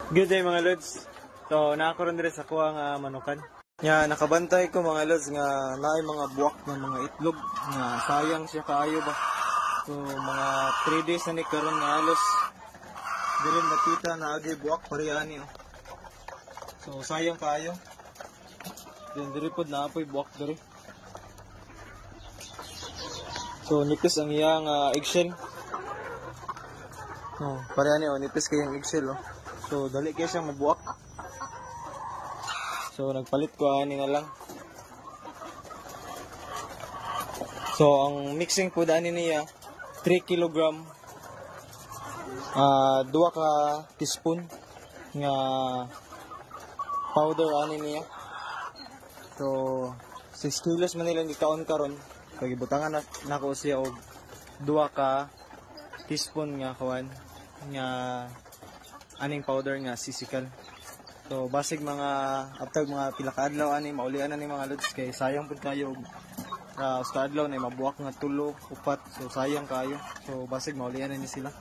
Good day mga lods. So nakaroon din sa kuha nga manukan. Nya nakabantay ko mga lods nga naay mga buwak ng mga itlog nga sayang siya kaayo ba. So mga 3 days na ni karon nga halos dili nakita na agi buwak pareani oh. So sayang kaayo. Then diri pod naapoy buwak diri. So nipis ang iyang eggshell. Oh, pareani oh, nipis kay ang eggshell oh. So, dali kayo siyang mabuak. So, nagpalit ko ani na lang. So, ang mixing po dani niya, 3 kg, 2 ka teaspoon nga powder ani niya. So, 6 kilos man nilang ikaon karon. Kaya ibutangan na ko siya og 2 ka teaspoon nga kawan nga aning powder nga sisikal. So basig mga after mga pila ka adlaw ani maulian na ni mga lods kay sayang pud kayo sa adlaw na mabuak nga 3, 4 so sayang kayo. So basig maulian na ni sila.